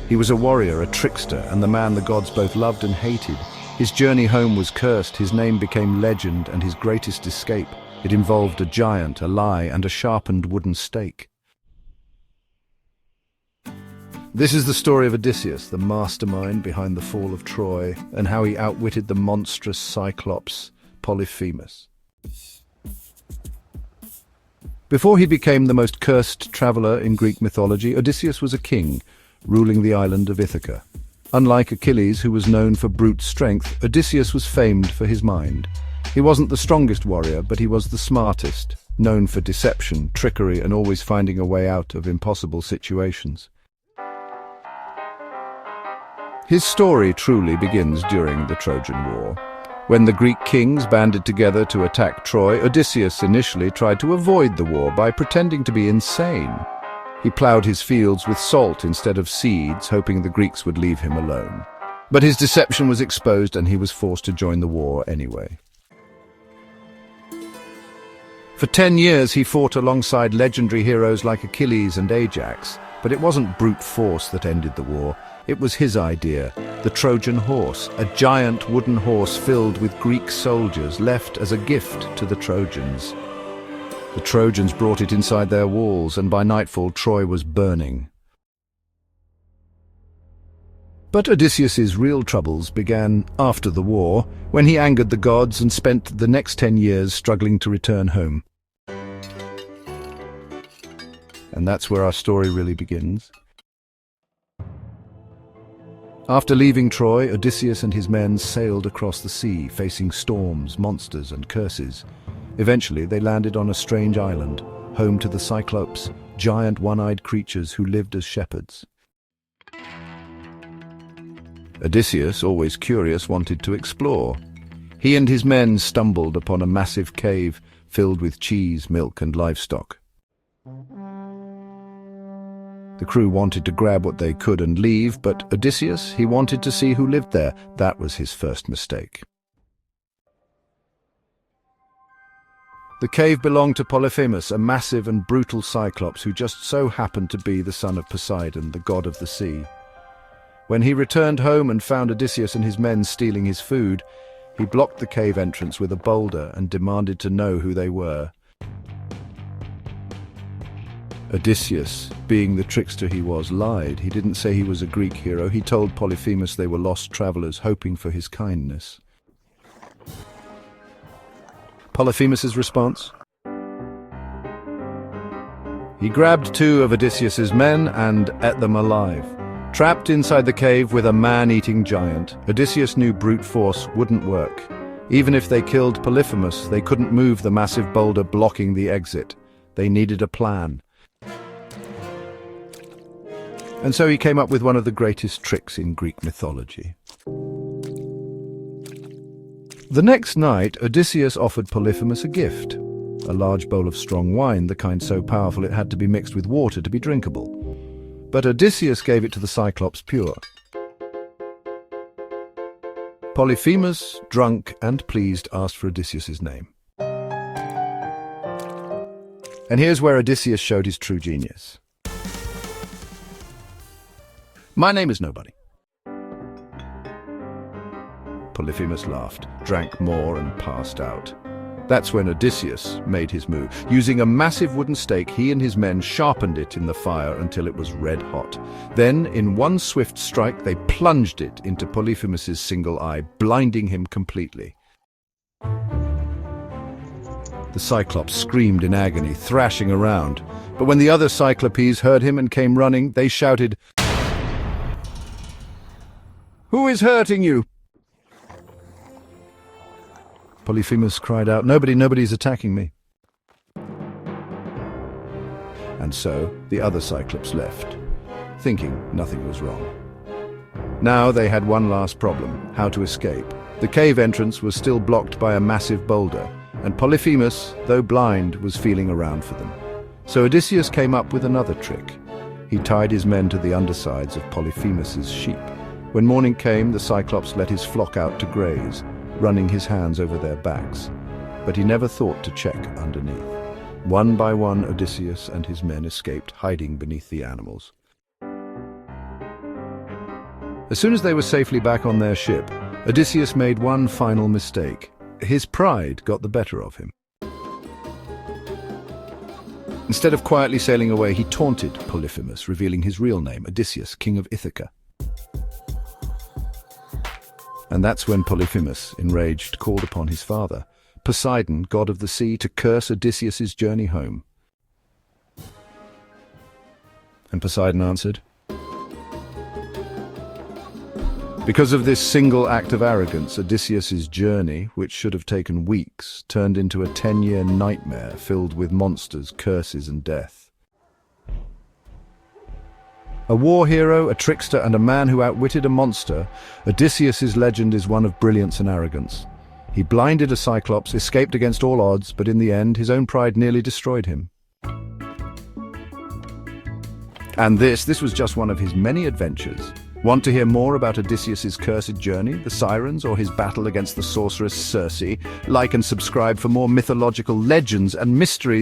He was a warrior, a trickster, and the man the gods both loved and hated. His journey home was cursed, his name became legend, and his greatest escape. It involved a giant, a lie, and a sharpened wooden stake. This is the story of Odysseus, the mastermind behind the fall of Troy, and how he outwitted the monstrous Cyclops, Polyphemus. Before he became the most cursed traveler in Greek mythology, Odysseus was a king, ruling the island of Ithaca. Unlike Achilles, who was known for brute strength, Odysseus was famed for his mind. He wasn't the strongest warrior, but he was the smartest, known for deception, trickery, and always finding a way out of impossible situations. His story truly begins during the Trojan War. When the Greek kings banded together to attack Troy, Odysseus initially tried to avoid the war by pretending to be insane. He ploughed his fields with salt instead of seeds, hoping the Greeks would leave him alone. But his deception was exposed and he was forced to join the war anyway. For 10 years he fought alongside legendary heroes like Achilles and Ajax, but it wasn't brute force that ended the war. It was his idea, the Trojan horse, a giant wooden horse filled with Greek soldiers left as a gift to the Trojans. The Trojans brought it inside their walls, and by nightfall Troy was burning. But Odysseus's real troubles began after the war, when he angered the gods and spent the next 10 years struggling to return home. And that's where our story really begins. After leaving Troy, Odysseus and his men sailed across the sea, facing storms, monsters, and curses. Eventually, they landed on a strange island, home to the Cyclops, giant one-eyed creatures who lived as shepherds. Odysseus, always curious, wanted to explore. He and his men stumbled upon a massive cave filled with cheese, milk, and livestock. The crew wanted to grab what they could and leave, but Odysseus, he wanted to see who lived there. That was his first mistake. The cave belonged to Polyphemus, a massive and brutal Cyclops who just so happened to be the son of Poseidon, the god of the sea. When he returned home and found Odysseus and his men stealing his food, he blocked the cave entrance with a boulder and demanded to know who they were. Odysseus, being the trickster he was, lied. He didn't say he was a Greek hero. He told Polyphemus they were lost travelers hoping for his kindness. Polyphemus's response? He grabbed 2 of Odysseus's men and ate them alive. Trapped inside the cave with a man-eating giant, Odysseus knew brute force wouldn't work. Even if they killed Polyphemus, they couldn't move the massive boulder blocking the exit. They needed a plan. And so he came up with one of the greatest tricks in Greek mythology. The next night, Odysseus offered Polyphemus a gift, a large bowl of strong wine, the kind so powerful it had to be mixed with water to be drinkable. But Odysseus gave it to the Cyclops pure. Polyphemus, drunk and pleased, asked for Odysseus's name. And here's where Odysseus showed his true genius. My name is nobody. Polyphemus laughed, drank more, and passed out. That's when Odysseus made his move. Using a massive wooden stake, he and his men sharpened it in the fire until it was red hot. Then, in one swift strike, they plunged it into Polyphemus's single eye, blinding him completely. The Cyclops screamed in agony, thrashing around. But when the other Cyclopes heard him and came running, they shouted, "Who is hurting you?" Polyphemus cried out, Nobody's attacking me." And so the other Cyclops left, thinking nothing was wrong. Now they had one last problem, how to escape. The cave entrance was still blocked by a massive boulder, and Polyphemus, though blind, was feeling around for them. So Odysseus came up with another trick. He tied his men to the undersides of Polyphemus's sheep. When morning came, the Cyclops let his flock out to graze, running his hands over their backs. But he never thought to check underneath. One by one, Odysseus and his men escaped, hiding beneath the animals. As soon as they were safely back on their ship, Odysseus made one final mistake. His pride got the better of him. Instead of quietly sailing away, he taunted Polyphemus, revealing his real name, Odysseus, king of Ithaca. And that's when Polyphemus, enraged, called upon his father, Poseidon, god of the sea, to curse Odysseus's journey home. And Poseidon answered, because of this single act of arrogance, Odysseus's journey, which should have taken weeks, turned into a 10-year nightmare filled with monsters, curses, and death. A war hero, a trickster, and a man who outwitted a monster, Odysseus's legend is one of brilliance and arrogance. He blinded a Cyclops, escaped against all odds, but in the end, his own pride nearly destroyed him. And this was just one of his many adventures. Want to hear more about Odysseus's cursed journey, the sirens, or his battle against the sorceress Circe? Like and subscribe for more mythological legends and mysteries.